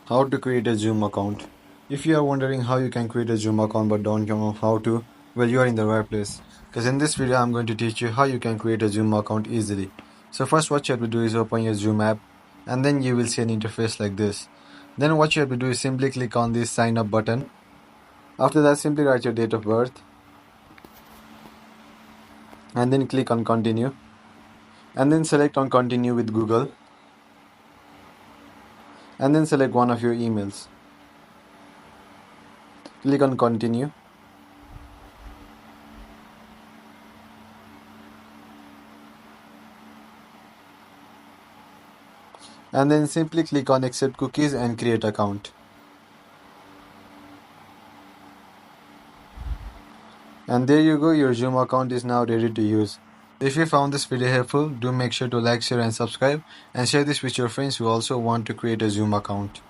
How to create a Zoom account. If you are wondering how you can create a Zoom account but don't know how to, well, you are in the right place. Because in this video, I'm going to teach you how you can create a Zoom account easily. So first, what you have to do is open your Zoom app, and then you will see an interface like this. Then what you have to do is simply click on this sign up button. After that, simply write your date of birth, and then click on continue, and then select on continue with Google, and then select one of your emails. Click on continue. And then simply click on accept cookies and create account. And there you go, your Zoom account is now ready to use. If you found this video helpful, do make sure to like, share and subscribe, and share this with your friends who also want to create a Zoom account.